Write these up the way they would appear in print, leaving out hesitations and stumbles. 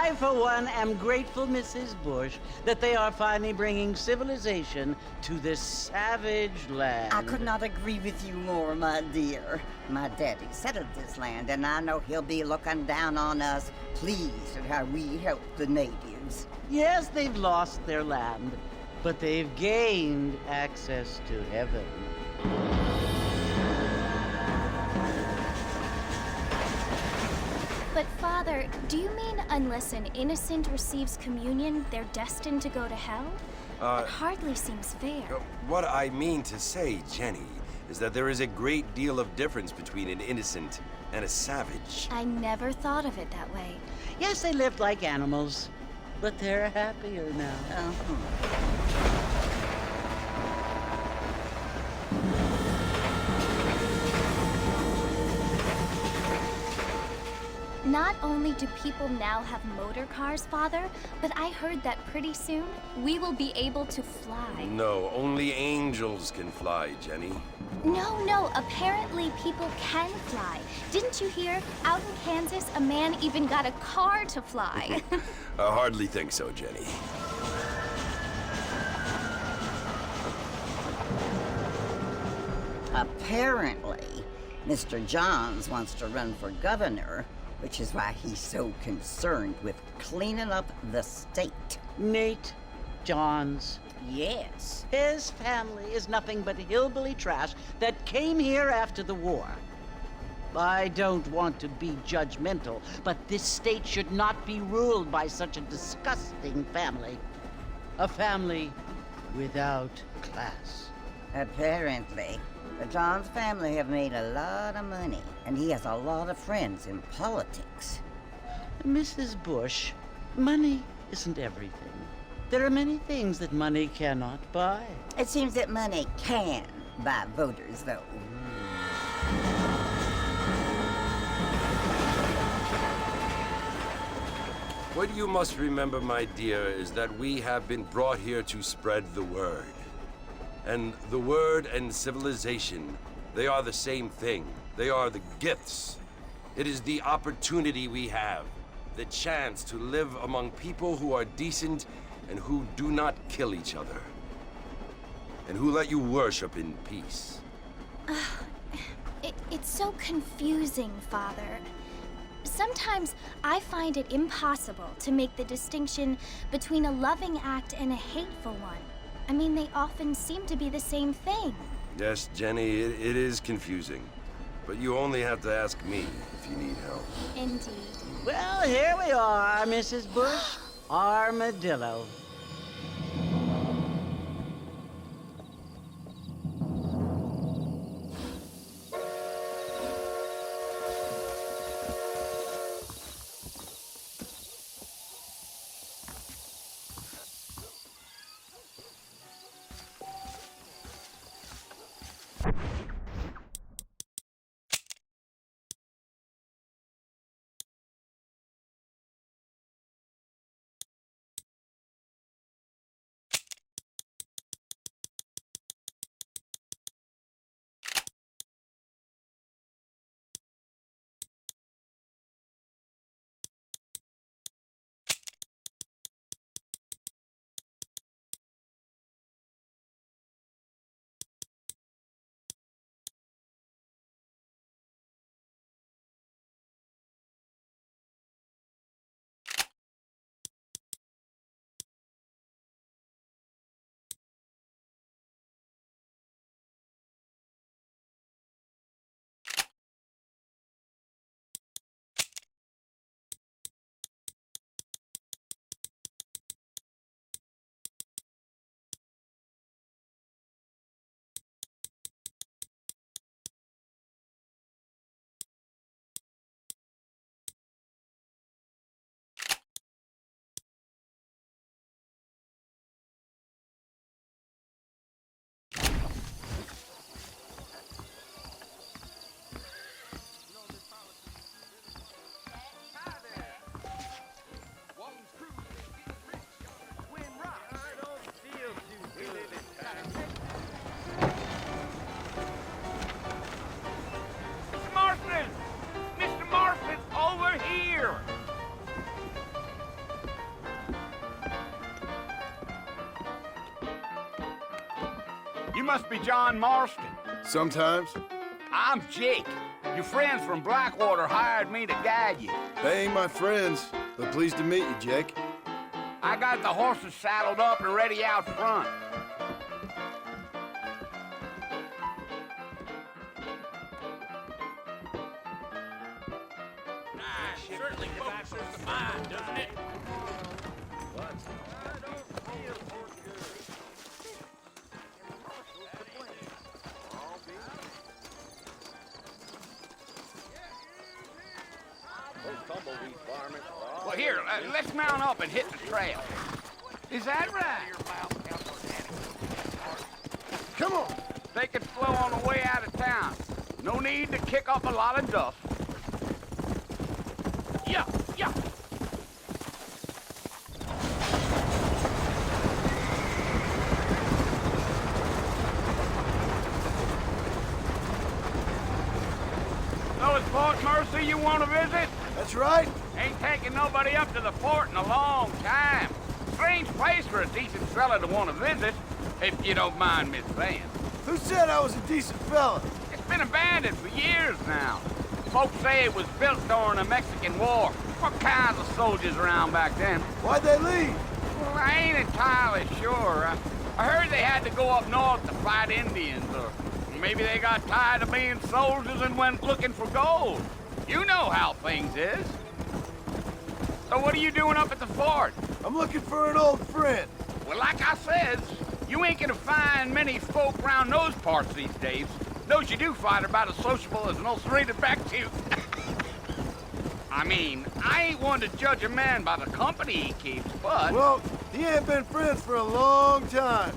I, for one, am grateful, Mrs. Bush, that they are finally bringing civilization to this savage land. I could not agree with you more, my dear. My daddy settled this land, and I know he'll be looking down on us, pleased at how we help the natives. Yes, they've lost their land, but they've gained access to heaven. But Father, do you mean unless an innocent receives communion, they're destined to go to hell? That hardly seems fair. What I mean to say, Jenny, is that there is a great deal of difference between an innocent and a savage. I never thought of it that way. Yes, they lived like animals, but they're happier now. Not only do people now have motor cars, Father, but I heard that pretty soon we will be able to fly. No, only angels can fly, Jenny. No, apparently people can fly. Didn't you hear? Out in Kansas, a man even got a car to fly. I hardly think so, Jenny. Apparently, Mr. Johns wants to run for governor, which is why he's so concerned with cleaning up the state. Nate Johns. Yes. His family is nothing but hillbilly trash that came here after the war. I don't want to be judgmental, but this state should not be ruled by such a disgusting family. A family without class. Apparently. The Johns family have made a lot of money, and he has a lot of friends in politics. Mrs. Bush, money isn't everything. There are many things that money cannot buy. It seems that money can buy voters, though. What you must remember, my dear, is that we have been brought here to spread the word. And the word and civilization, they are the same thing. They are the gifts. It is the opportunity we have, the chance to live among people who are decent and who do not kill each other, and who let you worship in peace. It's so confusing, Father. Sometimes I find it impossible to make the distinction between a loving act and a hateful one. I mean, they often seem to be the same thing. Yes, Jenny, it is confusing. But you only have to ask me if you need help. Indeed. Well, here we are, Mrs. Bush. Armadillo. must be John Marston. Sometimes. I'm Jake. Your friends from Blackwater hired me to guide you. They ain't my friends, but pleased to meet you, Jake. I got the horses saddled up and ready out front. Certainly focuses the mind, doesn't it? Well, here, let's mount up and hit the trail. Is that right? Come on! Take it slow on the way out of town. No need to kick up a lot of dust. Yeah, yeah. So it's Fort Mercer you want to visit? That's right. Ain't taking nobody up to the fort in a long time. Strange place for a decent fella to want to visit, if you don't mind me saying. Who said I was a decent fella? It's been abandoned for years now. Folks say it was built during the Mexican War. What kinds of soldiers around back then? Why'd they leave? Well, I ain't entirely sure. I heard they had to go up north to fight Indians, or maybe they got tired of being soldiers and went looking for gold. You know how things is. So what are you doing up at the fort? I'm looking for an old friend. Well, like I says, you ain't gonna find many folk around those parts these days. Those you do find are about as sociable as an ulcerated back tooth. I mean, I ain't one to judge a man by the company he keeps, but... Well, he ain't been friends for a long time.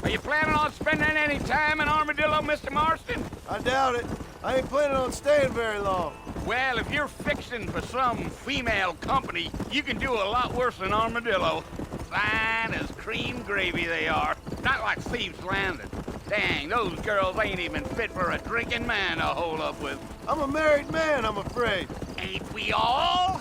Are you planning on spending any time in Armadillo, Mr. Marston? I doubt it. I ain't planning on staying very long. Well, if you're fixing for some female company, you can do a lot worse than Armadillo. Fine as cream gravy they are. Not like Thieves' Landing. Dang, those girls ain't even fit for a drinking man to hold up with. I'm a married man, I'm afraid. Ain't we all?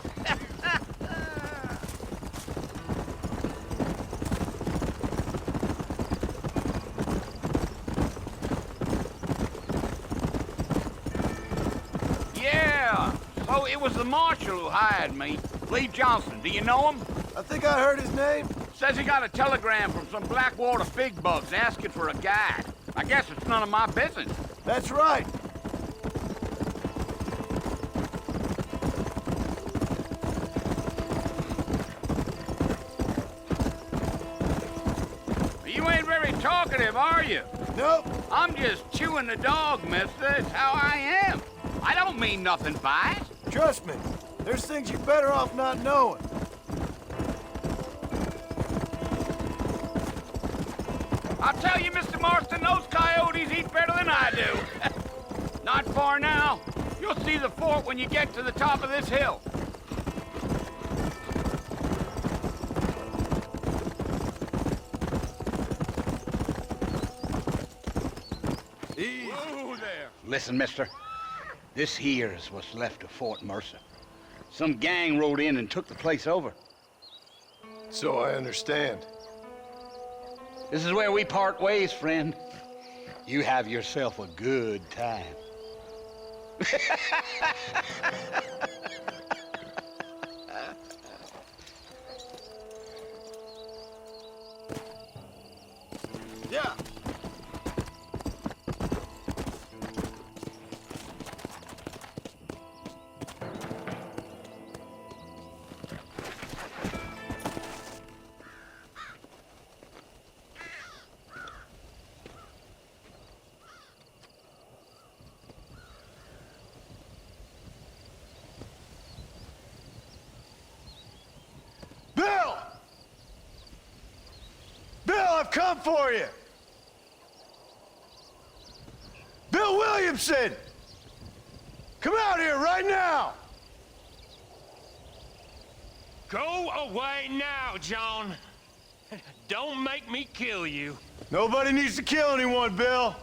Yeah, so it was the Marshal who hired me. Lee Johnson, do you know him? I think I heard his name. Says he got a telegram from some Blackwater fig bugs asking for a guide. I guess it's none of my business. That's right. You ain't very talkative, are you? Nope. I'm just chewing the dog, mister. It's how I am. I don't mean nothing by it. Trust me. There's things you're better off not knowing. I'll tell you, Mr. Marston, those coyotes eat better than I do. Not far now. You'll see the fort when you get to the top of this hill. Easy. Whoa there. Listen, mister. This here is what's left of Fort Mercer. Some gang rode in and took the place over. So I understand. This is where we part ways, friend. You have yourself a good time. Yeah. Bill! Bill, I've come for you! Bill Williamson! Come out here right now! Go away now, John. Don't make me kill you. Nobody needs to kill anyone, Bill.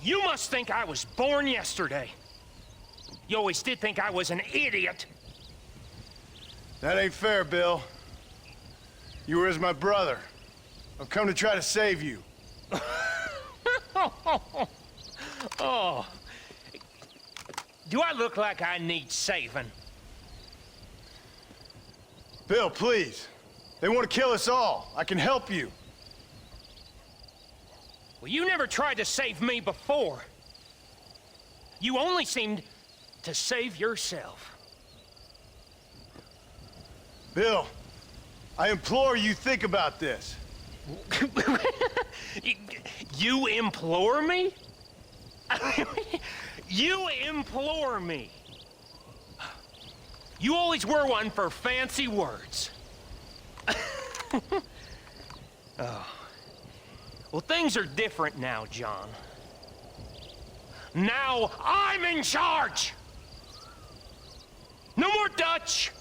You must think I was born yesterday. You always did think I was an idiot. That ain't fair, Bill. You were as my brother. I've come to try to save you. Oh. Do I look like I need saving? Bill, please. They want to kill us all. I can help you. Well, you never tried to save me before. You only seemed to save yourself. Bill, I implore you think about this. You implore me? You implore me. You always were one for fancy words. Oh. Well, things are different now, John. Now I'm in charge! No more Dutch!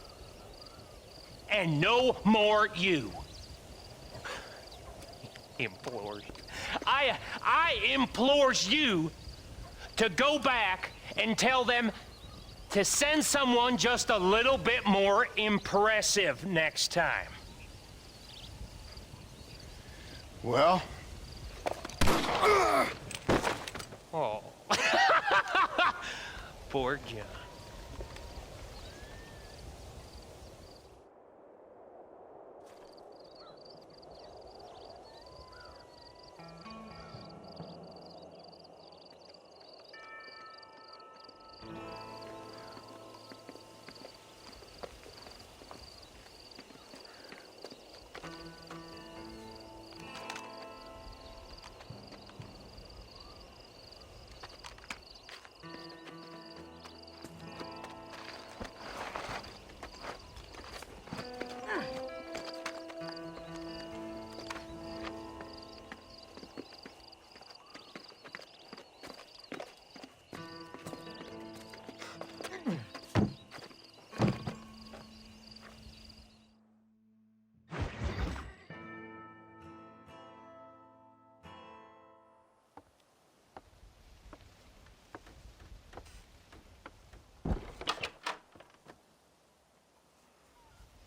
And no more you. Implores. I implores you to go back and tell them to send someone just a little bit more impressive next time. Well? Oh. Poor John.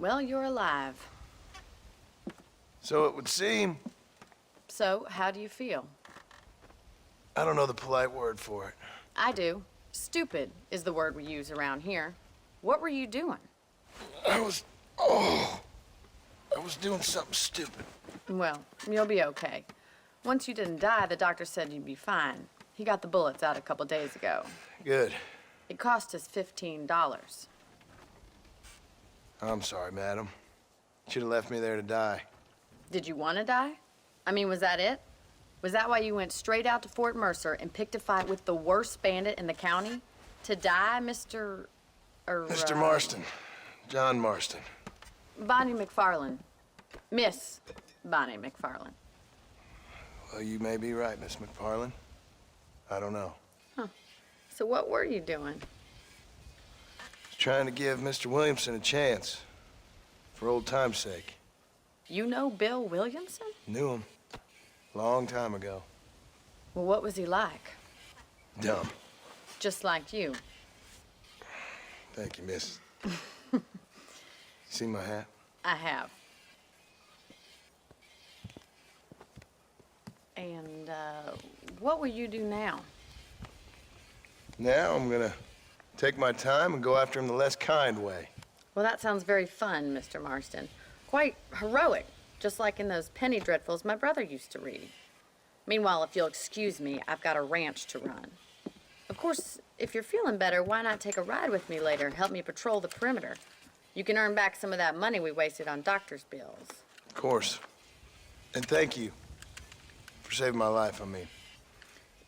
Well, you're alive. So it would seem. So, how do you feel? I don't know the polite word for it. I do. Stupid is the word we use around here. What were you doing? I was doing something stupid. Well, you'll be okay. Once you didn't die, the doctor said you'd be fine. He got the bullets out a couple days ago. Good. It cost us $15. I'm sorry, madam. Should have left me there to die. Did you want to die? I mean, was that it? Was that why you went straight out to Fort Mercer and picked a fight with the worst bandit in the county? To die, Mr. Mr. Marston. John Marston. Bonnie McFarland. Miss Bonnie McFarland. Well, you may be right, Miss McFarland. I don't know. So what were you doing? Trying to give Mr. Williamson a chance. For old time's sake. You know Bill Williamson? Knew him. Long time ago. Well, what was he like? Dumb. Just like you. Thank you, miss. See my hat? I have. And, what will you do now? Now I'm gonna take my time and go after him the less kind way. Well, that sounds very fun, Mr. Marston. Quite heroic, just like in those penny dreadfuls my brother used to read. Meanwhile, if you'll excuse me, I've got a ranch to run. Of course, if you're feeling better, why not take a ride with me later and help me patrol the perimeter? You can earn back some of that money we wasted on doctor's bills. Of course. And thank you for saving my life, I mean.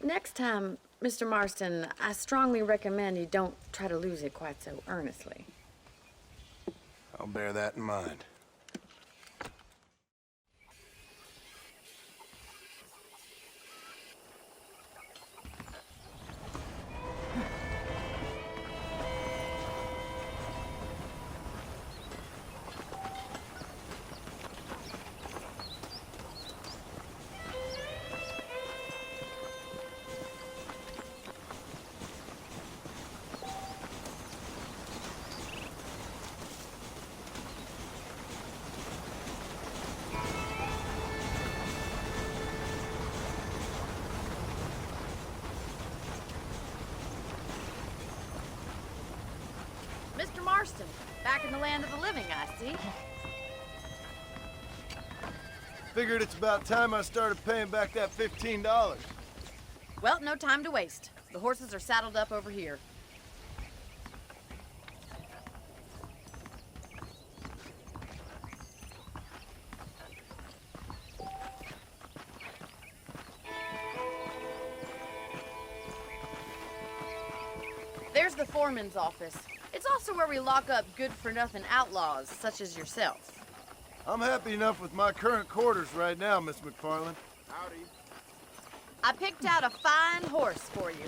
Next time, Mr. Marston, I strongly recommend you don't try to lose it quite so earnestly. I'll bear that in mind. back in the land of the living, I see. Figured it's about time I started paying back that $15. Well, no time to waste. The horses are saddled up over here. There's the foreman's office. It's also where we lock up good-for-nothing outlaws, such as yourself. I'm happy enough with my current quarters right now, Miss McFarland. Howdy. I picked out a fine horse for you.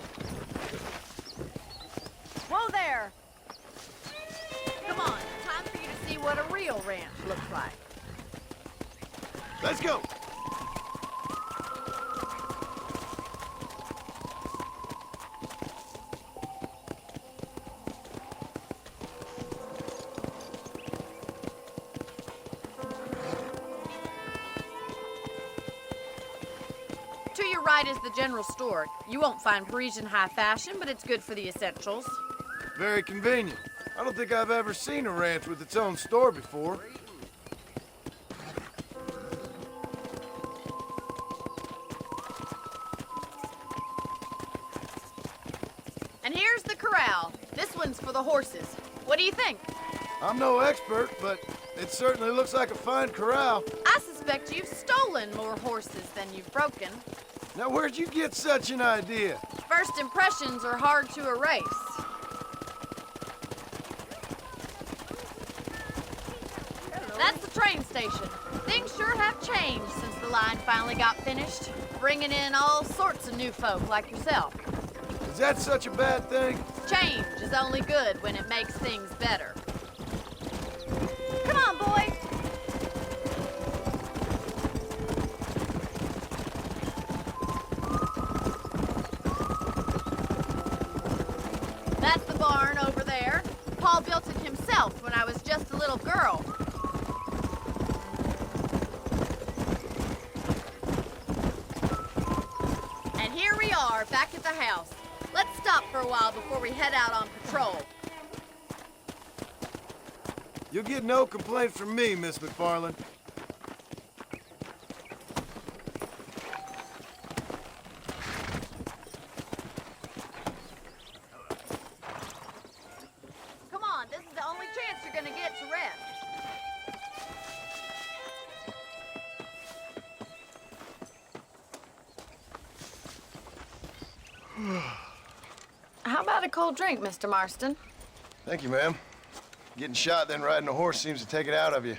Whoa there! Come on, time for you to see what a real ranch looks like. Let's go! To your right is the general store. You won't find Parisian high fashion, but it's good for the essentials. Very convenient. I don't think I've ever seen a ranch with its own store before. And here's the corral. This one's for the horses. What do you think? I'm no expert, but it certainly looks like a fine corral. I suspect you've stolen more horses than you've broken. Now, where'd you get such an idea? First impressions are hard to erase. That's the train station. Things sure have changed since the line finally got finished, bringing in all sorts of new folk like yourself. Is that such a bad thing? Change is only good when it makes things better. Come on, boy. That's the barn over there. Paul built it himself when I was just a little girl. And here we are, back at the house. Let's stop for a while before we head out on patrol. You'll get no complaint from me, Miss McFarland. Come on, this is the only chance you're gonna get to rest. How about a cold drink, Mr. Marston? Thank you, ma'am. Getting shot, then riding a horse seems to take it out of you.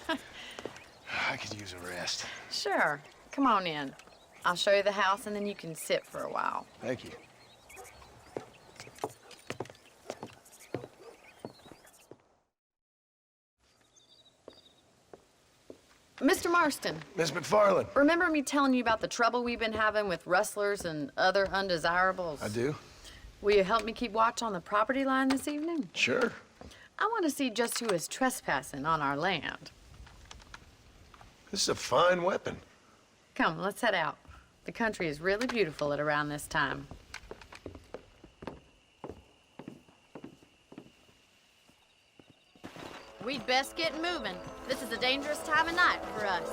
I could use a rest. Sure. Come on in. I'll show you the house, and then you can sit for a while. Thank you. Mr. Marston, Miss McFarland. remember me telling you about the trouble we've been having with rustlers and other undesirables? I do? Will you help me keep watch on the property line this evening? Sure. I want to see just who is trespassing on our land. This is a fine weapon. Come, let's head out. The country is really beautiful at around this time. We'd best get moving. This is a dangerous time of night for us.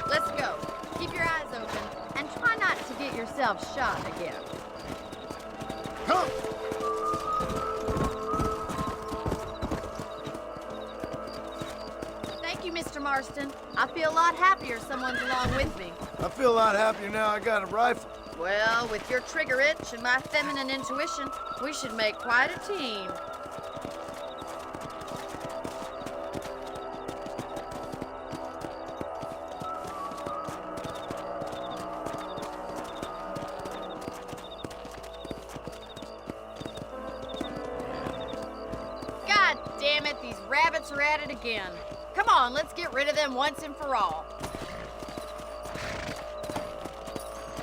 Let's go. Keep your eyes open and try not to get yourself shot again. Come! Thank you, Mr. Marston. I feel a lot happier someone's along with me. I feel a lot happier now I got a rifle. Well, with your trigger itch and my feminine intuition, we should make quite a team. God damn it, these rabbits are at it again. Come on, let's get rid of them once and for all.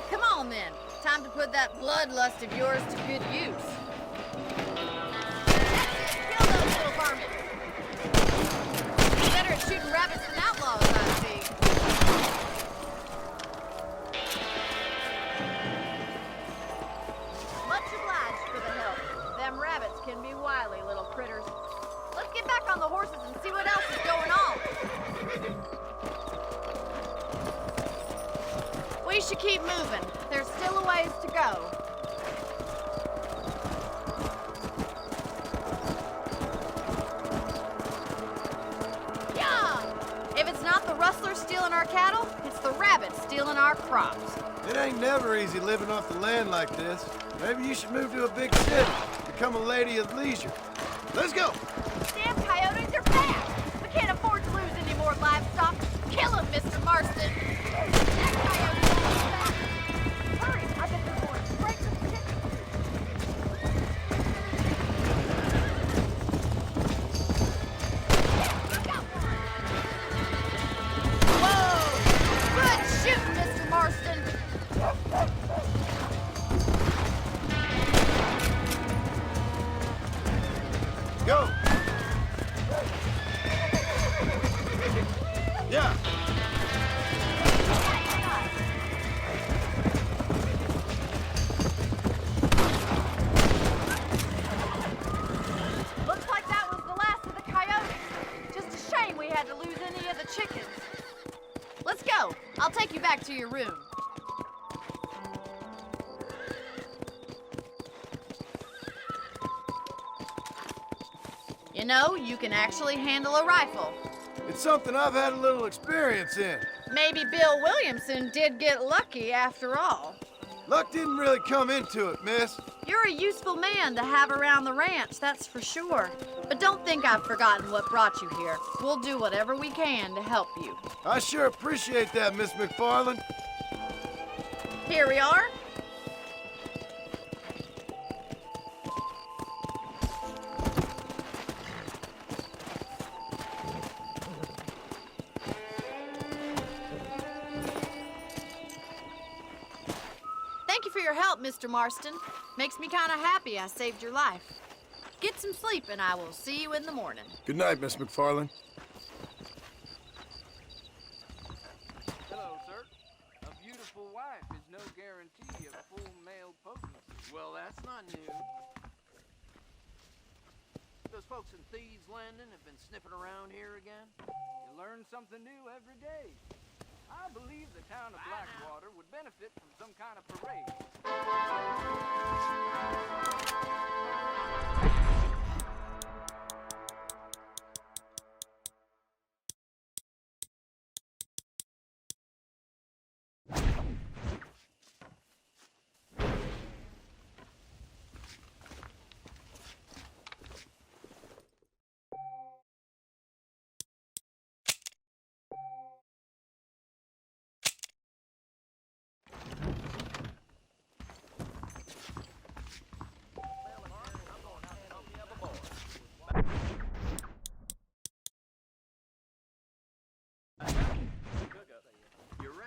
Come on then, time to put that bloodlust of yours to good use. Kill those little should keep moving. There's still a ways to go. Yeah! If it's not the rustlers stealing our cattle, it's the rabbits stealing our crops. It ain't never easy living off the land like this. Maybe you should move to a big city, become a lady of leisure. Let's go! Damn coyotes are bad! We can't afford to lose any more livestock. Kill them, Mr. Marston! Hurry! I bet they're going straight to the kitchen. Whoa! Good shooting, Mr. Marston! Go! Yeah! Looks like that was the last of the coyotes. Just a shame we had to lose any of the chickens. Let's go. I'll take you back to your room. You know, you can actually handle a rifle. It's something I've had a little experience in. Maybe Bill Williamson did get lucky after all. Luck didn't really come into it, miss. You're a useful man to have around the ranch, that's for sure. But don't think I've forgotten what brought you here. We'll do whatever we can to help you. I sure appreciate that, Miss McFarland. Here we are. Thank you for your help, Mr. Marston. Makes me kind of happy I saved your life. Get some sleep and I will see you in the morning. Good night, Miss McFarland. Hello, sir. A beautiful wife is no guarantee of full male potency. Well, that's not new. Those folks in Thieves Landing have been sniffing around here again. You learn something new every day. I believe the town of Blackwater would benefit from some kind of parade.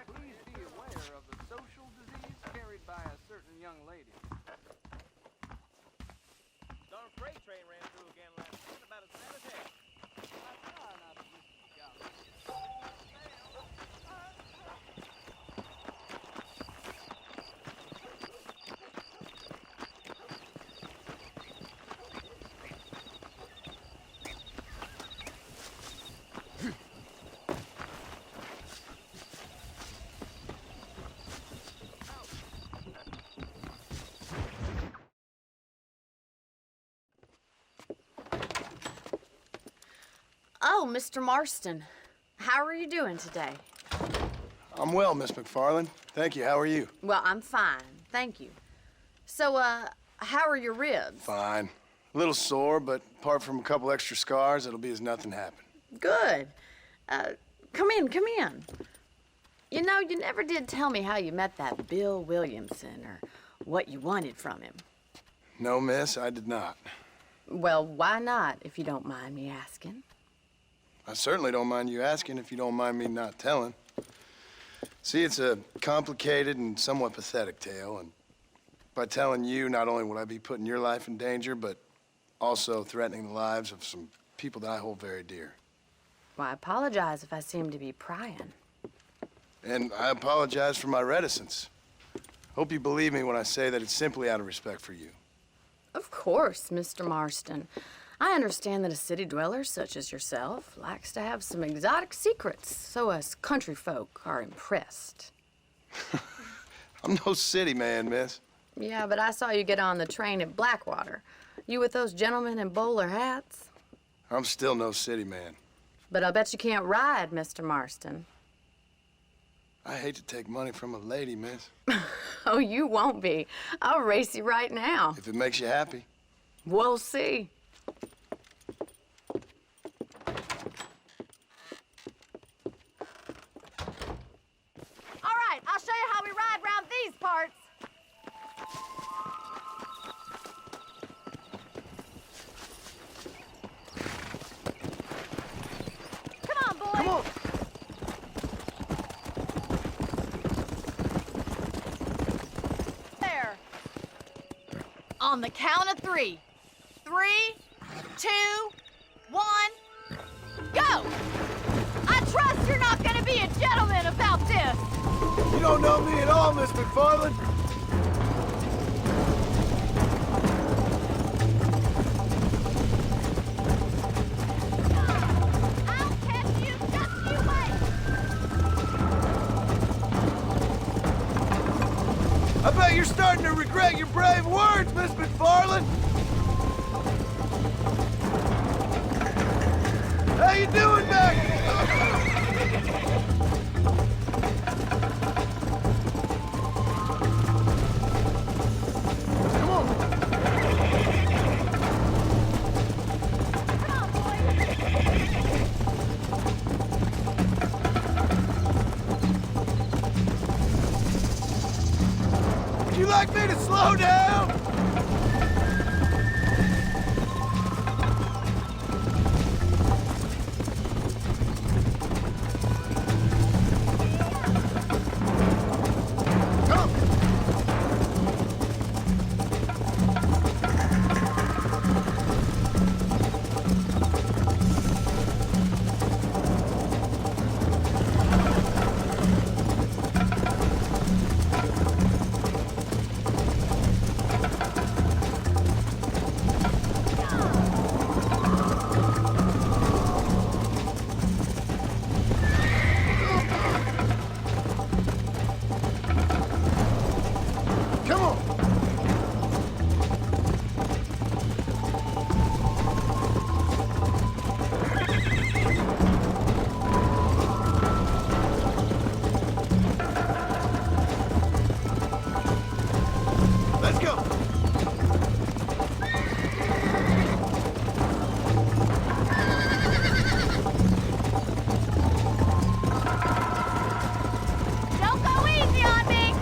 Please be aware of the social disease carried by a certain young lady. Darn freight train ran through again last night, about as bad as hell. Oh, Mr. Marston. How are you doing today? I'm well, Miss McFarland. Thank you. How are you? Well, I'm fine. Thank you. So, how are your ribs? Fine. A little sore, but apart from a couple extra scars, it'll be as nothing happened. Good. Come in, come in. You know, you never did tell me how you met that Bill Williamson or what you wanted from him. No, miss, I did not. Well, why not, if you don't mind me asking? I certainly don't mind you asking if you don't mind me not telling. See, it's a complicated and somewhat pathetic tale, and by telling you, not only would I be putting your life in danger, but also threatening the lives of some people that I hold very dear. Well, I apologize if I seem to be prying. And I apologize for my reticence. Hope you believe me when I say that it's simply out of respect for you. Of course, Mr. Marston. I understand that a city dweller such as yourself likes to have some exotic secrets, so us country folk are impressed. I'm no city man, miss. Yeah, but I saw you get on the train at Blackwater. You with those gentlemen in bowler hats? I'm still no city man. But I'll bet you can't ride, Mr. Marston. I hate to take money from a lady, miss. Oh, you won't be. I'll race you right now. If it makes you happy. We'll see. All right, I'll show you how we ride round these parts. Come on, boys. Come on. There. On the count of 3. 3, 2, 1, go! I trust you're not gonna be a gentleman about this. You don't know me at all, Miss McFarland. I'll catch you, just you wait. I bet you're starting to regret your brave words, Miss McFarland. How you doing, Mac? Come on. Come on, boys. Would you like me to slow down? Come. Come on. Let's go. Don't go easy on me.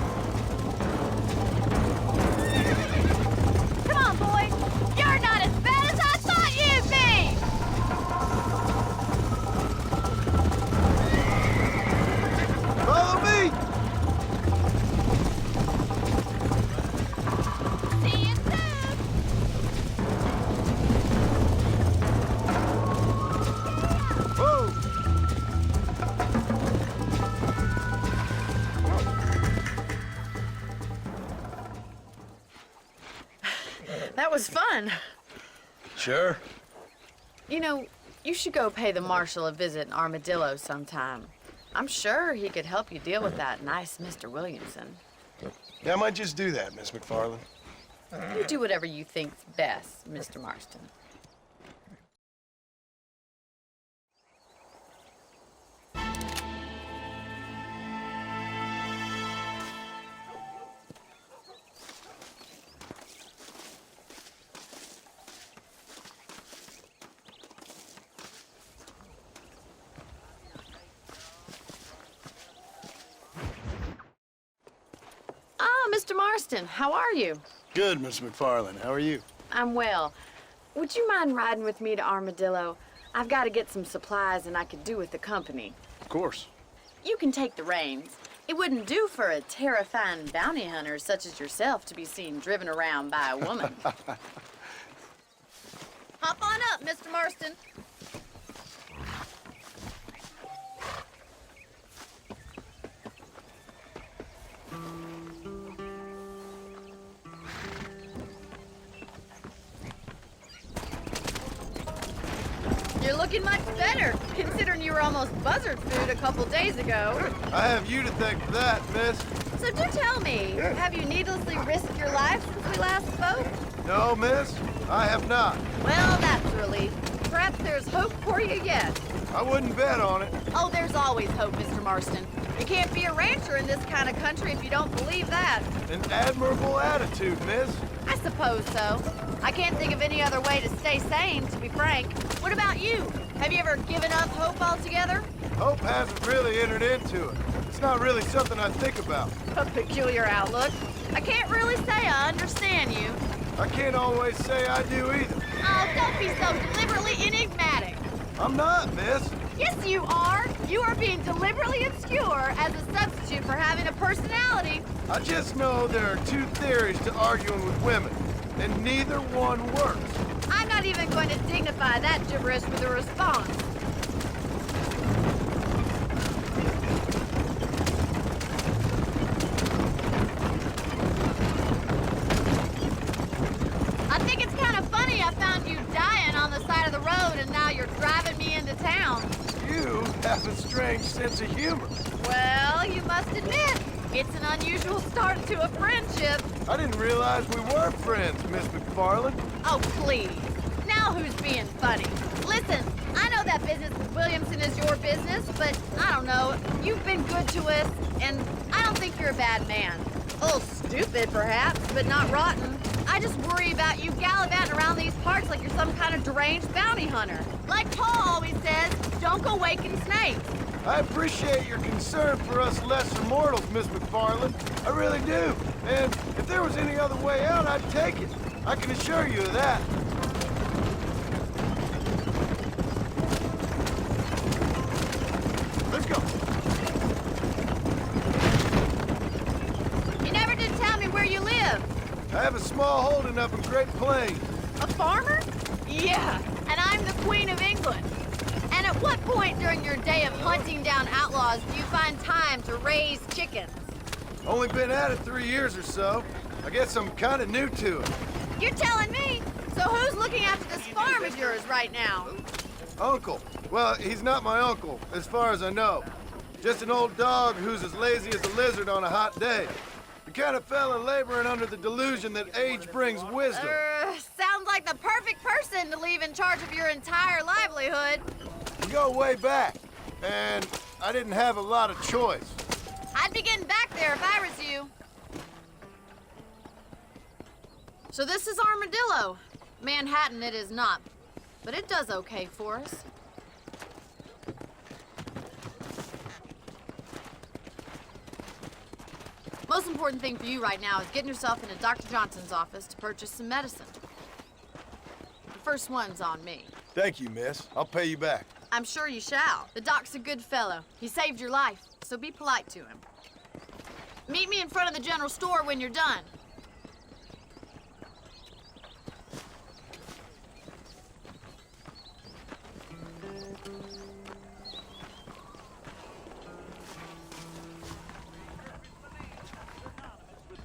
Come on, boys. You're not as bad as I thought you'd be. Follow me. See you soon. Whoa. That was fun. Sure. You know, you should go pay the Marshal a visit in Armadillo sometime. I'm sure he could help you deal with that nice Mr. Williamson. Yeah, I might just do that, Miss McFarland. You do whatever you think's best, Mr. Marston. Ah, Mr. Marston, how are you? Good, Miss McFarland. How are you? I'm well. Would you mind riding with me to Armadillo? I've got to get some supplies and I could do with the company. Of course. You can take the reins. It wouldn't do for a terrifying bounty hunter such as yourself to be seen driven around by a woman. Hop on up, Mr. Marston. You're looking much better, considering you were almost buzzard food a couple days ago. I have you to thank for that, miss. So do tell me, have you needlessly risked your life since we last spoke? No, miss, I have not. Well, that's a relief. Perhaps there's hope for you yet. I wouldn't bet on it. Oh, there's always hope, Mr. Marston. You can't be a rancher in this kind of country if you don't believe that. An admirable attitude, miss. I suppose so. I can't think of any other way to stay sane, to be frank. What about you? Have you ever given up hope altogether? Hope hasn't really entered into it. It's not really something I think about. A peculiar outlook. I can't really say I understand you. I can't always say I do either. Oh, don't be so deliberately enigmatic. I'm not, miss. Yes, you are. You are being deliberately obscure as a substitute for having a personality. I just know there are two theories to arguing with women, and neither one works. I'm not even going to dignify that gibberish with a response. I think it's kind of funny I found you dying on the side of the road and now you're driving me into town. You have a strange sense of humor. Well, you must admit, it's an unusual start to a friendship. I didn't realize we were friends, Miss McFarland. Oh, please. Now who's being funny? Listen, I know that business with Williamson is your business, but I don't know. You've been good to us, and I don't think you're a bad man. A little stupid, perhaps, but not rotten. I just worry about you gallivanting around these parts like you're some kind of deranged bounty hunter. Like Paul always says, don't go waking snakes. I appreciate your concern for us lesser mortals, Miss McFarland. I really do. And if there was any other way out, I'd take it. I can assure you of that. Let's go. You never did tell me where you live. I have a small holding up in Great Plains. A farmer? Yeah, and I'm the Queen of England. And at what point during your day of hunting down outlaws do you find time to raise chickens? Only been at it 3 years or so. I guess I'm kind of new to it. You're telling me? So who's looking after this farm of yours right now? Uncle. Well, he's not my uncle, as far as I know. Just an old dog who's as lazy as a lizard on a hot day. The kind of fella laboring under the delusion that age brings wisdom. Sounds like the perfect person to leave in charge of your entire livelihood. We go way back, and I didn't have a lot of choice. I'd be getting back there if I was you. So this is Armadillo. Manhattan it is not, but it does okay for us. Most important thing for you right now is getting yourself into Dr. Johnson's office to purchase some medicine. The first one's on me. Thank you, miss. I'll pay you back. I'm sure you shall. The doc's a good fellow. He saved your life, so be polite to him. Meet me in front of the general store when you're done.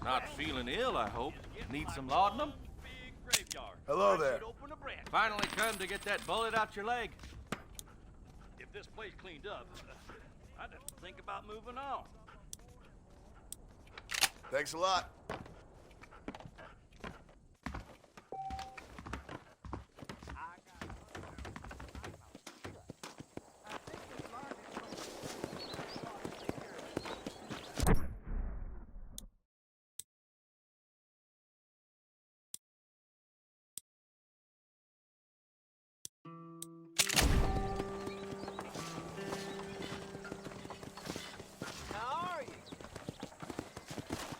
Not feeling ill, I hope. Need some laudanum? Hello there. Finally come to get that bullet out your leg. If this place cleaned up, I'd have to think about moving on. Thanks a lot.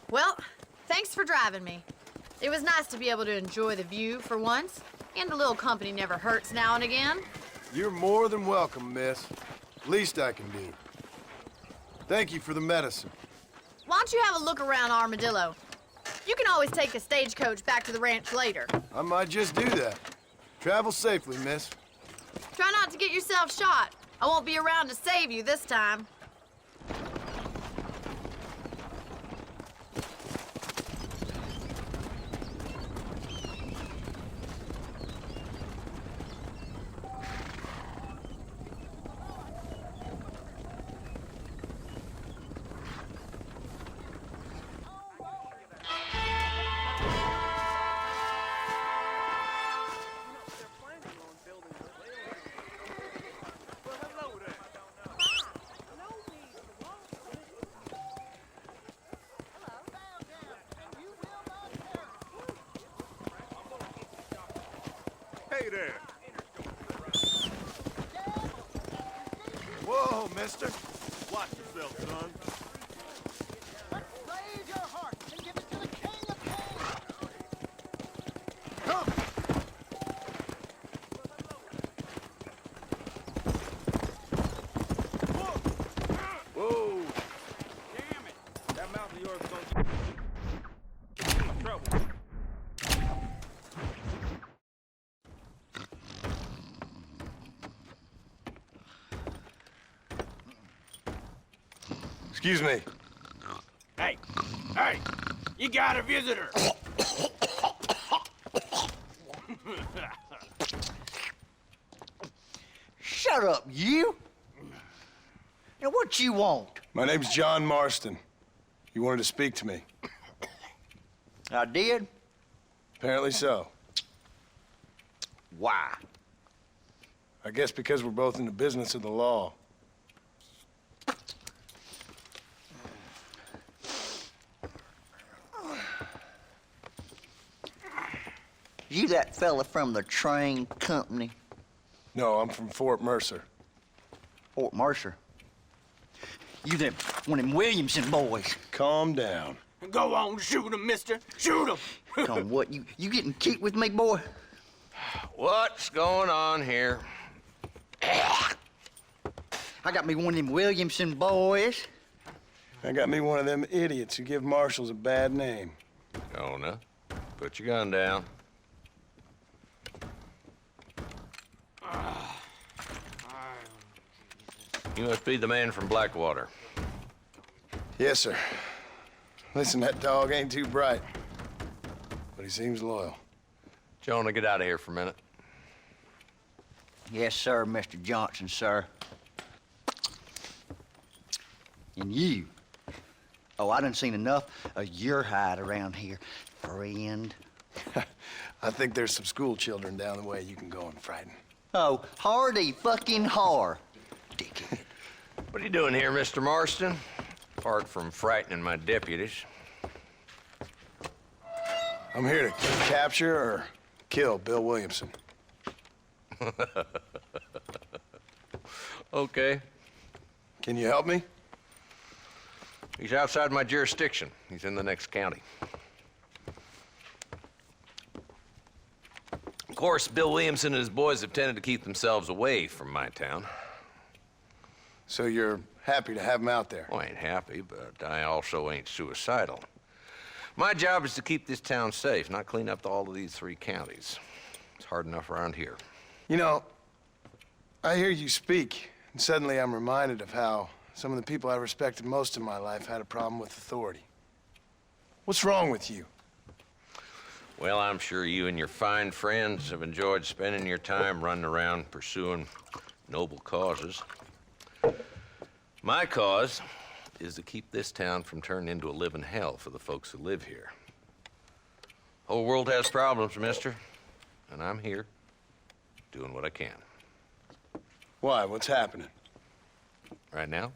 Well, thanks for driving me. It was nice to be able to enjoy the view for once, and a little company never hurts now and again. You're more than welcome, miss. Least I can do. Thank you for the medicine. Why don't you have a look around Armadillo? You can always take a stagecoach back to the ranch later. I might just do that. Travel safely, miss. Try not to get yourself shot. I won't be around to save you this time. go, mister. Watch yourself, son. Let's raise your heart and give it to the King of Kings. Come! Whoa! Damn it! That mouth of yours is gonna get you in trouble. Excuse me. Hey! Hey! You got a visitor! Shut up, you! Now, what you want? My name's John Marston. You wanted to speak to me. I did? Apparently so. Why? I guess because we're both in the business of the law. You that fella from the train company? No, I'm from Fort Mercer. Fort Mercer? You them, one of them Williamson boys. Calm down. Go on, shoot him, mister! Shoot him! Come on, what, you getting kicked with me, boy? What's going on here? I got me one of them Williamson boys. I got me one of them idiots who give marshals a bad name. Jonah, put your gun down. You must be the man from Blackwater. Yes, sir. Listen, that dog ain't too bright, but he seems loyal. Jonah, get out of here for a minute. Yes, sir, Mr. Johnson, sir. And you. Oh, I done seen enough of your hide around here, friend. I think there's some school children down the way you can go and frighten. Oh, hardy fucking har. Dickhead. What are you doing here, Mr. Marston? Apart from frightening my deputies. I'm here to capture or kill Bill Williamson. Okay. Can you help me? He's outside my jurisdiction. He's in the next county. Of course, Bill Williamson and his boys have tended to keep themselves away from my town. So you're happy to have him out there? Well, I ain't happy, but I also ain't suicidal. My job is to keep this town safe, not clean up all of these 3 counties. It's hard enough around here. You know, I hear you speak, and suddenly I'm reminded of how some of the people I respected most in my life had a problem with authority. What's wrong with you? Well, I'm sure you and your fine friends have enjoyed spending your time running around pursuing noble causes. My cause is to keep this town from turning into a living hell for the folks who live here. Whole world has problems, mister, and I'm here doing what I can. Why? What's happening? Right now,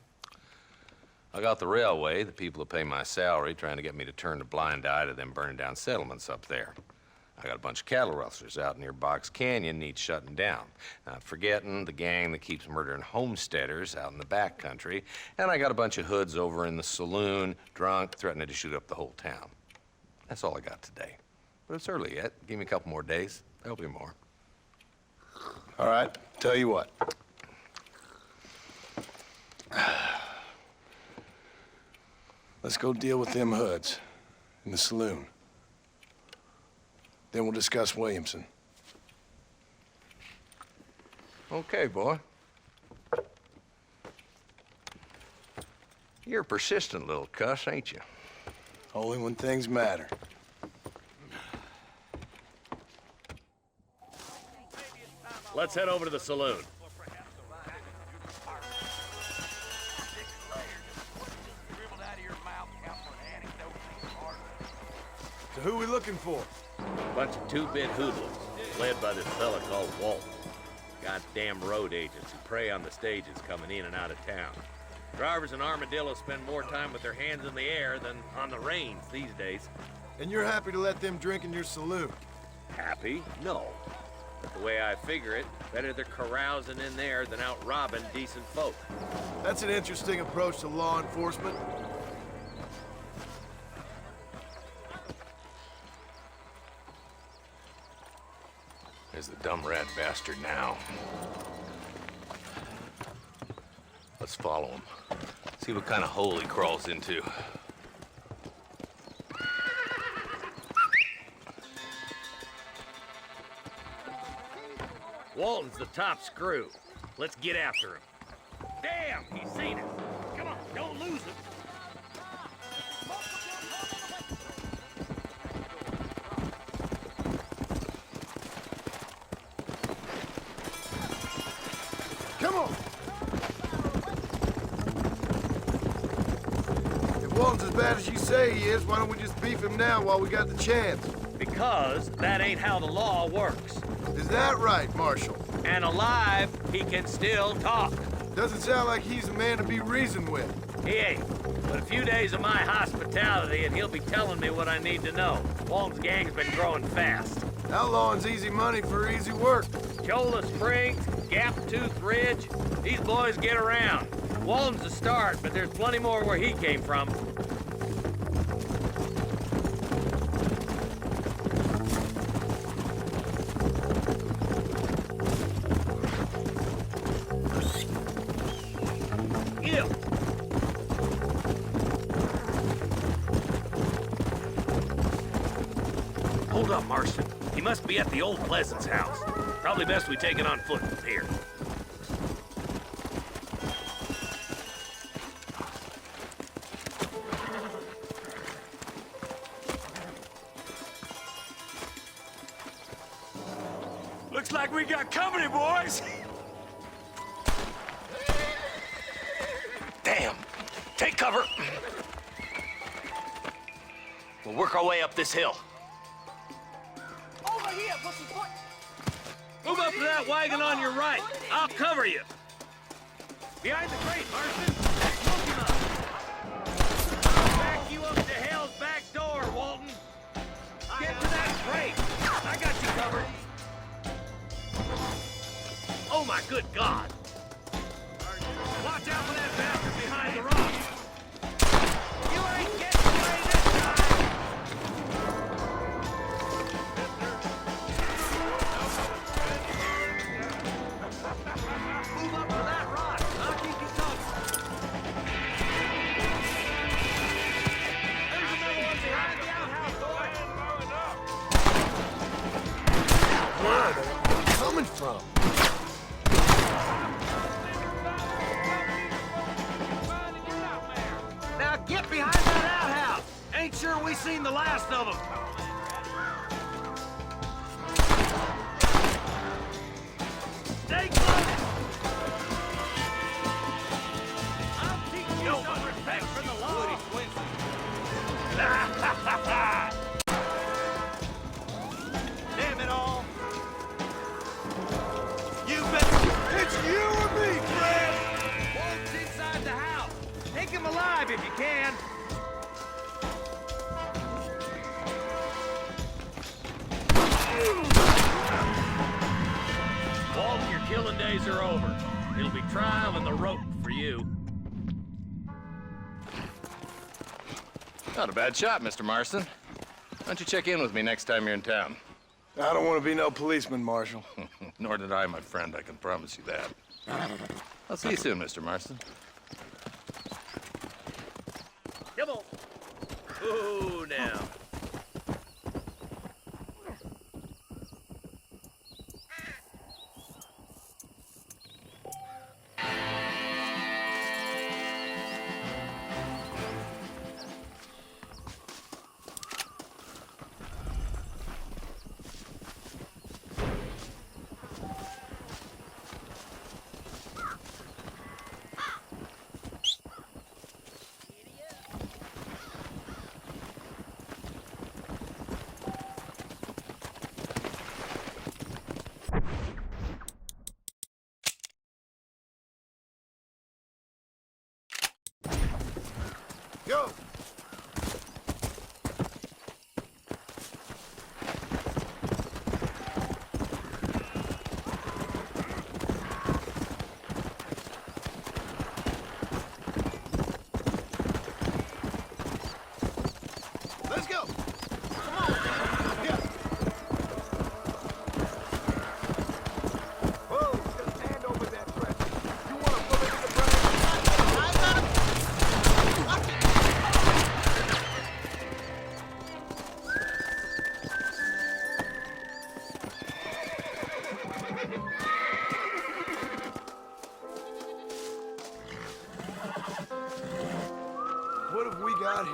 I got the railway, the people who pay my salary, trying to get me to turn a blind eye to them burning down settlements up there. I got a bunch of cattle rustlers out near Box Canyon needs shutting down. Not forgetting the gang that keeps murdering homesteaders out in the back country. And I got a bunch of hoods over in the saloon, drunk, threatening to shoot up the whole town. That's all I got today. But it's early yet. Give me a couple more days. There'll be more. All right, tell you what. Let's go deal with them hoods in the saloon. Then we'll discuss Williamson. Okay, boy. You're a persistent little cuss, ain't you? Only when things matter. Let's head over to the saloon. So who we looking for? A bunch of 2-bit hoodlums, led by this fella called Walton. Goddamn road agents who prey on the stages coming in and out of town. Drivers in Armadillo spend more time with their hands in the air than on the reins these days. And you're happy to let them drink in your saloon? Happy? No. The way I figure it, better they're carousing in there than out robbing decent folk. That's an interesting approach to law enforcement. There's the dumb rat bastard now. Let's follow him. See what kind of hole he crawls into. Walton's the top screw. Let's get after him. Damn, he's seen us. Come on, don't lose him. Come on! If Walton's as bad as you say he is, why don't we just beef him now while we got the chance? Because that ain't how the law works. Is that right, Marshal? And alive, he can still talk. Doesn't sound like he's a man to be reasoned with. He ain't. But a few days of my hospitality and he'll be telling me what I need to know. Walton's gang's been growing fast. Outlawing's easy money for easy work. Cholla Springs, Gap Tooth Ridge, these boys get around. Walton's the start, but there's plenty more where he came from. Hold up, Marston. He must be at the old Pleasance house. Probably best we take it on foot from here. Looks like we got company, boys. Damn! Take cover! We'll work our way up this hill. Over here, pussyfoot! Move up to that wagon on your right. I'll cover you. Behind the crate, Marston. Smoke him up. I'll back you up to hell's back door, Walton. Get to that crate. I got you covered. Oh, my good God. Watch out for that bastard behind the rock. You ain't getting away this time. Move up to that rock. I'll keep you covered. There's another one behind the outhouse door. Where are they coming from? Now get behind that outhouse. Ain't sure we seen the last of them. Stay close. I'll teach you some respect for the law. Damn it all. You bet. It's you or me, Fred! Walton's inside the house. Take him alive if you can. Walton, your killing days are over. It'll be trial and the rope for you. Not a bad shot, Mr. Marston. Why don't you check in with me next time you're in town? I don't want to be no policeman, Marshal. Nor did I, my friend. I can promise you that. I'll see you soon, Mr. Marston. Come on. Ooh, now. Go! have we got here?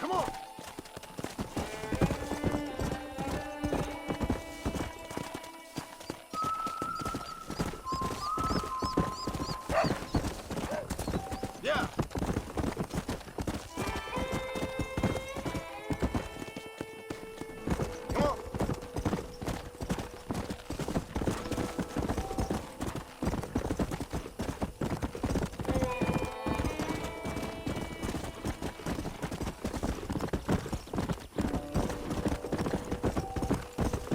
Come on! Yeah! Come on!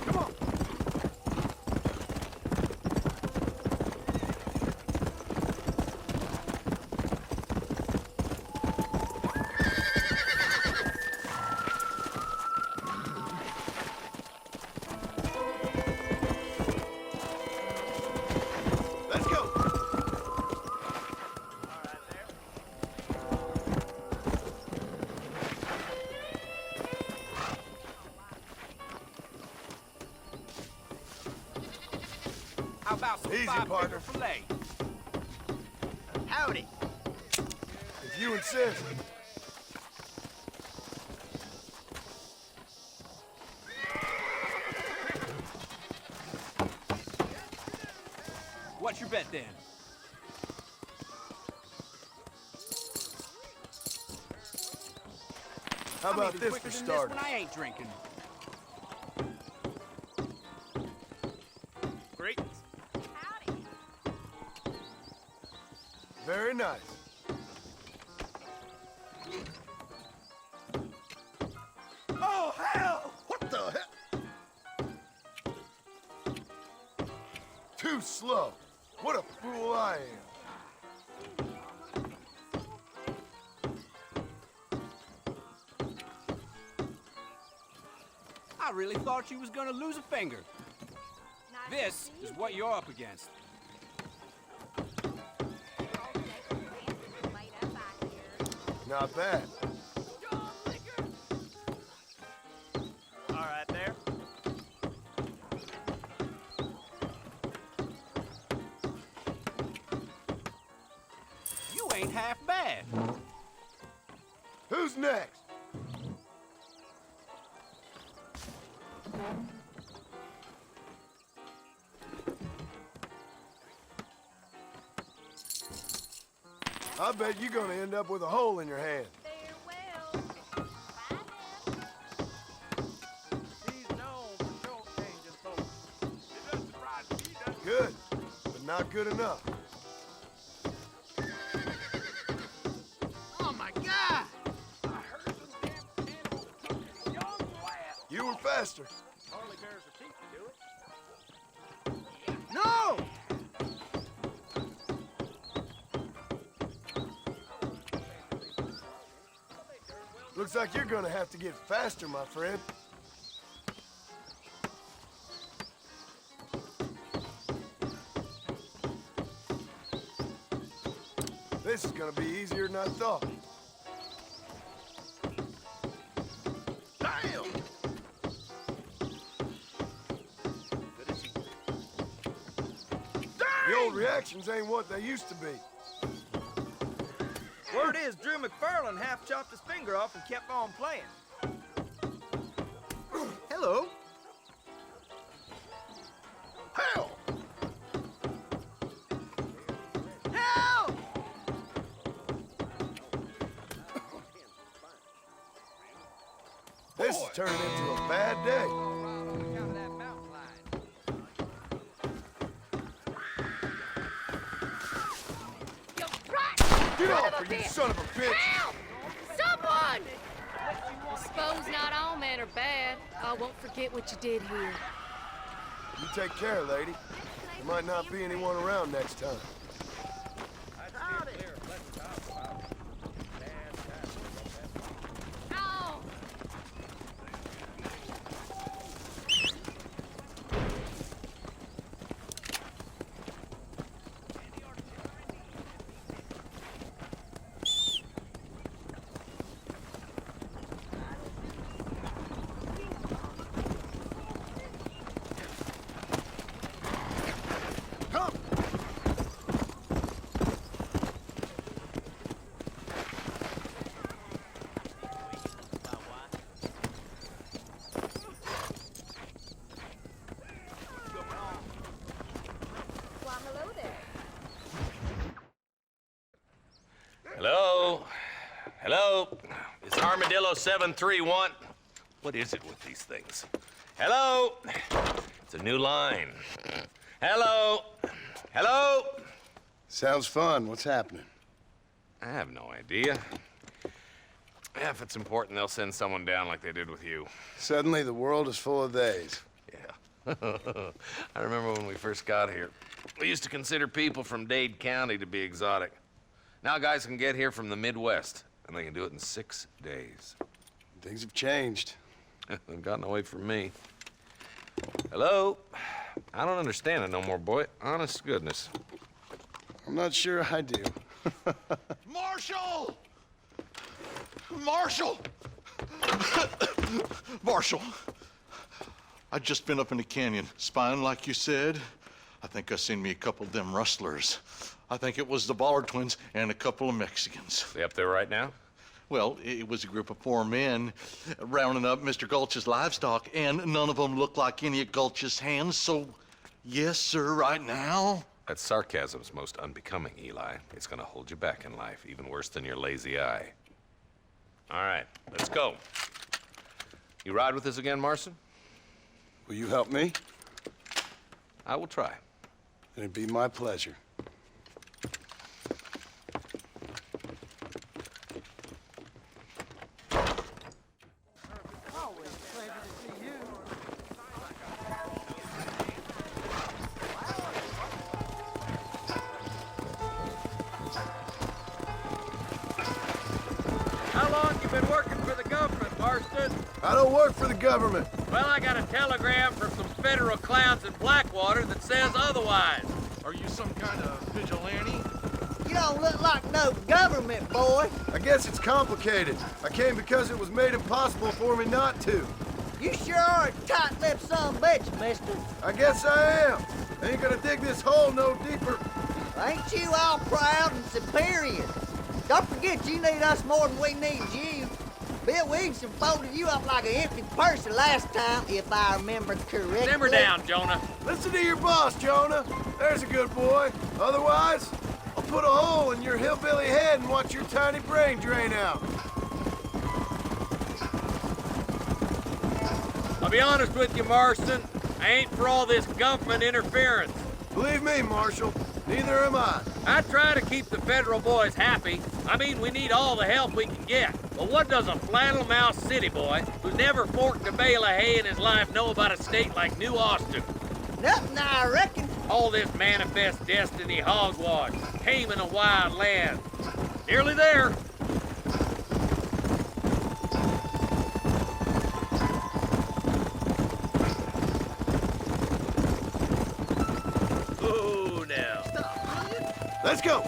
Come on! Let's go! How about some Easy, five-finger partner. fillet? Howdy. If you insist. What's your bet then? How I'm about even this quicker for than starters? This when I ain't drinking. Great. Very nice. Oh, hell! What the hell? Too slow. What a fool I am. I really thought you was gonna lose a finger. This is what you're up against. Not bad. All right there. You ain't half bad. Who's next? I bet you're gonna end up with a hole in your hand. She's known for short-changing folks. It doesn't surprise me, does it? Good, but not good enough. Oh my God! I heard some damn cannibals took this young lad. You were faster. Hardly bears her teeth to it. No! Looks like you're gonna have to get faster, my friend. This is gonna be easier than I thought. Damn! The old reactions ain't what they used to be. Word is Drew McFarland half chopped his finger off and kept on playing. Hello. Hell! Help! This is turning into a bad day. Get off, you son of a bitch! Help! Someone! I suppose not all men are bad. I won't forget what you did here. You take care, lady. There might not be anyone around next time. Oh! Hello? Hello? It's Armadillo 731. What is it with these things? Hello? It's a new line. Hello? Hello? Sounds fun. What's happening? I have no idea. Yeah, if it's important, they'll send someone down like they did with you. Suddenly, the world is full of theys. Yeah. I remember when we first got here. We used to consider people from Dade County to be exotic. Now guys can get here from the Midwest, and they can do it in 6 days. Things have changed. They've gotten away from me. Hello? I don't understand it no more, boy. Honest to goodness. I'm not sure I do. Marshal! Marshal! Marshal! I'd just been up in the canyon, spying like you said. I think I seen me a couple of them rustlers. I think it was the Ballard twins and a couple of Mexicans. They up there right now? Well, it was a group of 4 men rounding up Mr. Gulch's livestock, and none of them looked like any of Gulch's hands, so yes, sir, right now. That sarcasm's most unbecoming, Eli. It's gonna hold you back in life, even worse than your lazy eye. All right, let's go. You ride with us again, Marston? Will you help me? I will try. It'd be my pleasure. How long you been working for the government, Marston? I don't work for the government. Well, I got a telegram from some federal clowns in Blackwater that says otherwise. Are you some kind of vigilante? You don't look like no government, boy. I guess it's complicated. I came because it was made impossible for me not to. You sure are a tight-lipped son of a bitch, mister. I guess I am. Ain't gonna dig this hole no deeper. Ain't you all proud and superior? Don't forget you need us more than we need you. Bill Williamson folded you up like an empty purse the last time, if I remember correctly. Simmer down, Jonah. Listen to your boss, Jonah. There's a good boy. Otherwise, I'll put a hole in your hillbilly head and watch your tiny brain drain out. I'll be honest with you, Marston. I ain't for all this government interference. Believe me, Marshal, neither am I. I try to keep the federal boys happy. I mean, we need all the help we can get. But what does a flannel-mouthed city boy who's never forked a bale of hay in his life know about a state like New Austin? Nothing, I reckon. All this manifest destiny hogwash, taming a wild land. Nearly there. Oh, now. Let's go.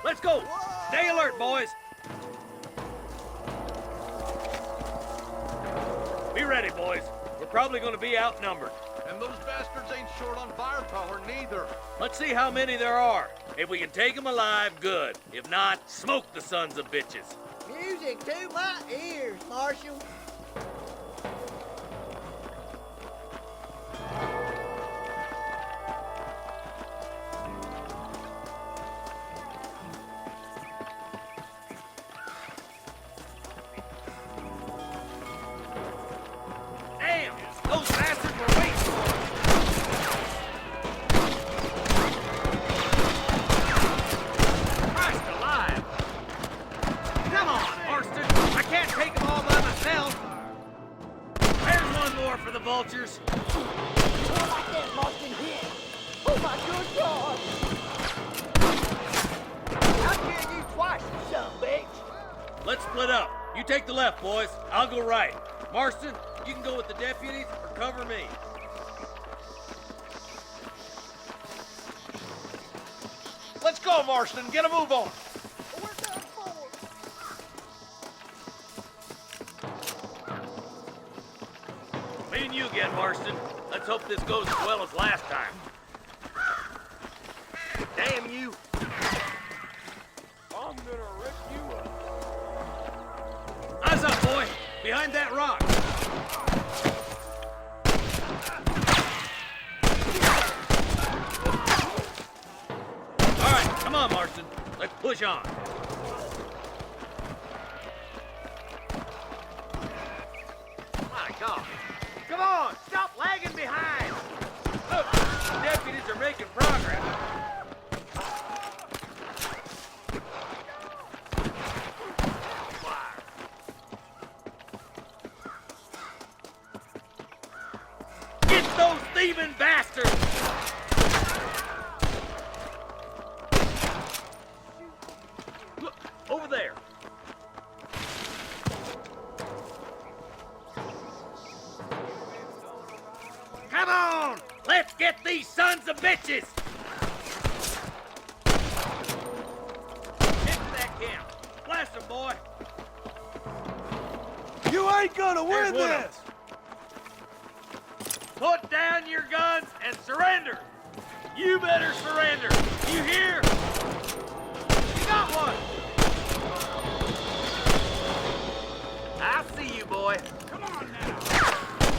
Let's go. Stay alert, boys. Be ready, boys. We're probably going to be outnumbered. And those bastards ain't short on firepower, neither. Let's see how many there are. If we can take them alive, good. If not, smoke the sons of bitches. Music to my ears, Marshal. Damn! Those bastards were waiting for us. Christ alive! Come on, Marston! I can't take them all by myself! There's one more for the vultures. I like that Marston hit. Oh my good God! I'll kill you twice, you son of a bitch. Let's split up. You take the left, boys. I'll go right. Marston, you can go with the deputies or cover me. Let's go, Marston. Get a move on. We're done for. Me and you again, Marston. Let's hope this goes as well as last time. Damn you! I'm gonna rip you up. Eyes up, boy! Behind that rock! Come on, Marston. Let's push on. My God. Come on, stop lagging behind. Look, the deputies are making progress. Get those thieving bastards! Look, over there. Come on! Let's get these sons of bitches! Get to that camp. Blast them, boy. You ain't gonna win There's one of this! Put down your guns and surrender! You better surrender! You hear? You got one! I see you, boy. Come on now!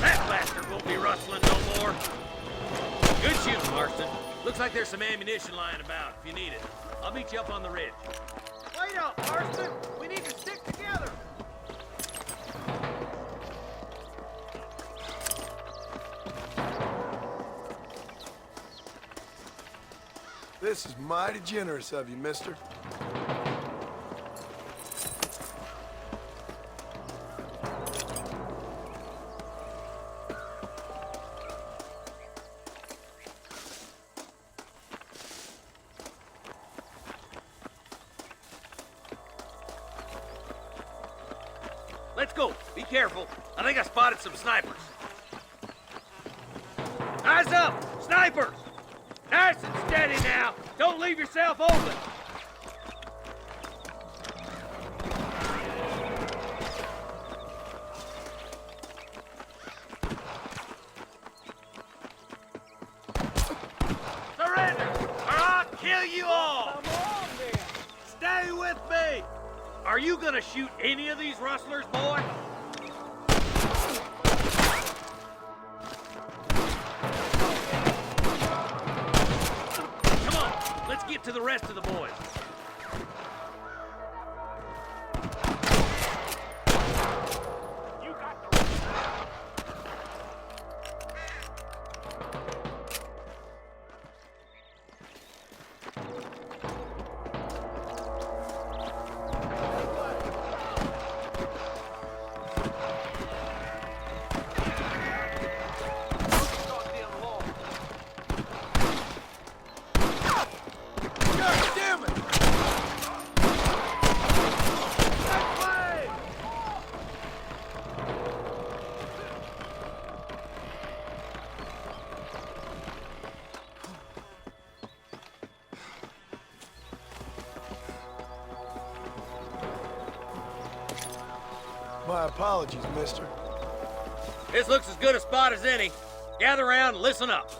That bastard won't be rustling no more. Good shooting, Marston. Looks like there's some ammunition lying about if you need it. I'll meet you up on the ridge. Wait up, Marston. We need to stick together. This is mighty generous of you, mister. Let's go. Be careful. I think I spotted some snipers. Eyes up! Snipers! Nice and steady now. Don't leave yourself open. Surrender, or I'll kill you all. Stay with me. Are you gonna shoot any of these rustlers, boy? Come on, let's get to the rest of the boys. My apologies, mister. This looks as good a spot as any. Gather around and listen up.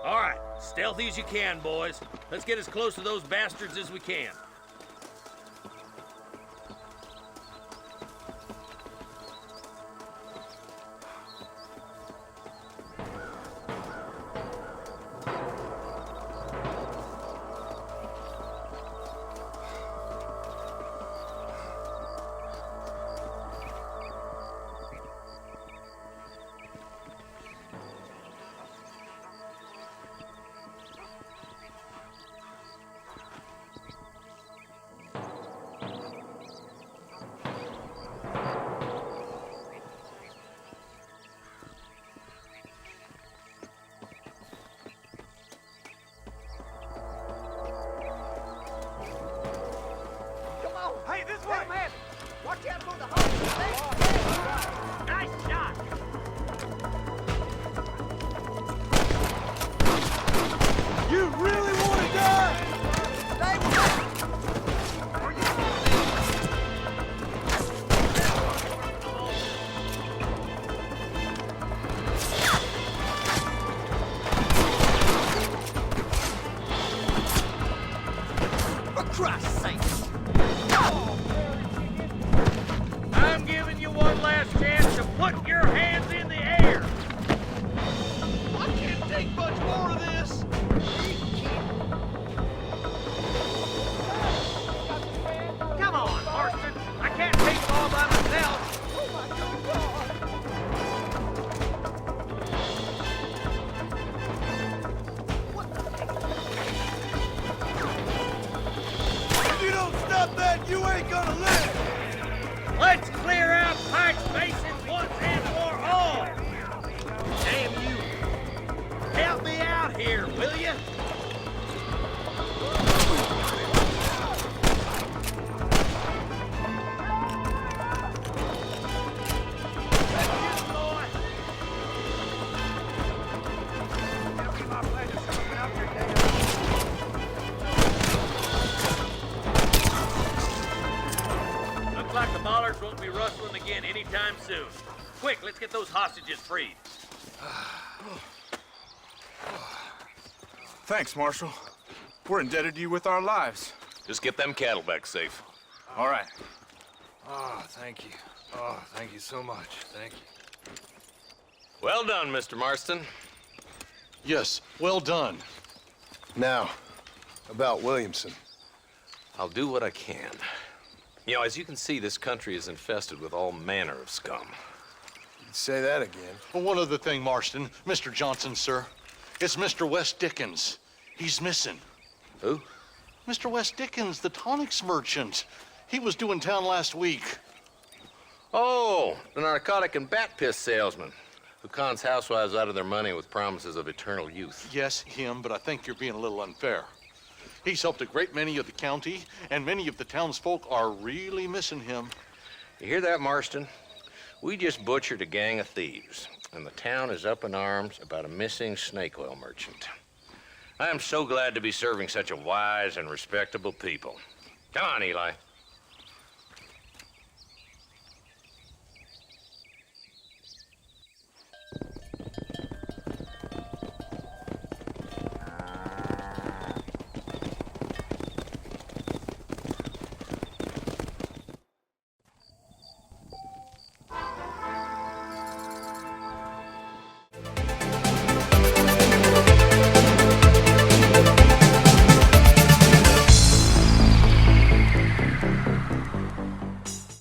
All right, stealthy as you can, boys. Let's get as close to those bastards as we can. Hey, this way! Man, watch out for the hole! Nice shot! You really want to die? Stay with me! For Christ's sake! I'm giving you one last chance to put your hands in the air. I can't take much more of this! hustling again anytime soon. Quick, let's get those hostages freed. Thanks, Marshal. We're indebted to you with our lives. Just get them cattle back safe. All right. Oh, thank you. Oh, thank you so much. Thank you. Well done, Mr. Marston. Yes, well done. Now, about Williamson. I'll do what I can. You know, as you can see, this country is infested with all manner of scum. Say that again. Well, one other thing, Marston. Mr. Johnson, sir. It's Mr. West Dickens. He's missing. Who? Mr. West Dickens, the tonics merchant. He was due in town last week. Oh, the narcotic and bat piss salesman who cons housewives out of their money with promises of eternal youth. Yes, him, but I think you're being a little unfair. He's helped a great many of the county, and many of the townsfolk are really missing him. You hear that, Marston? We just butchered a gang of thieves, and the town is up in arms about a missing snake oil merchant. I am so glad to be serving such a wise and respectable people. Come on, Eli.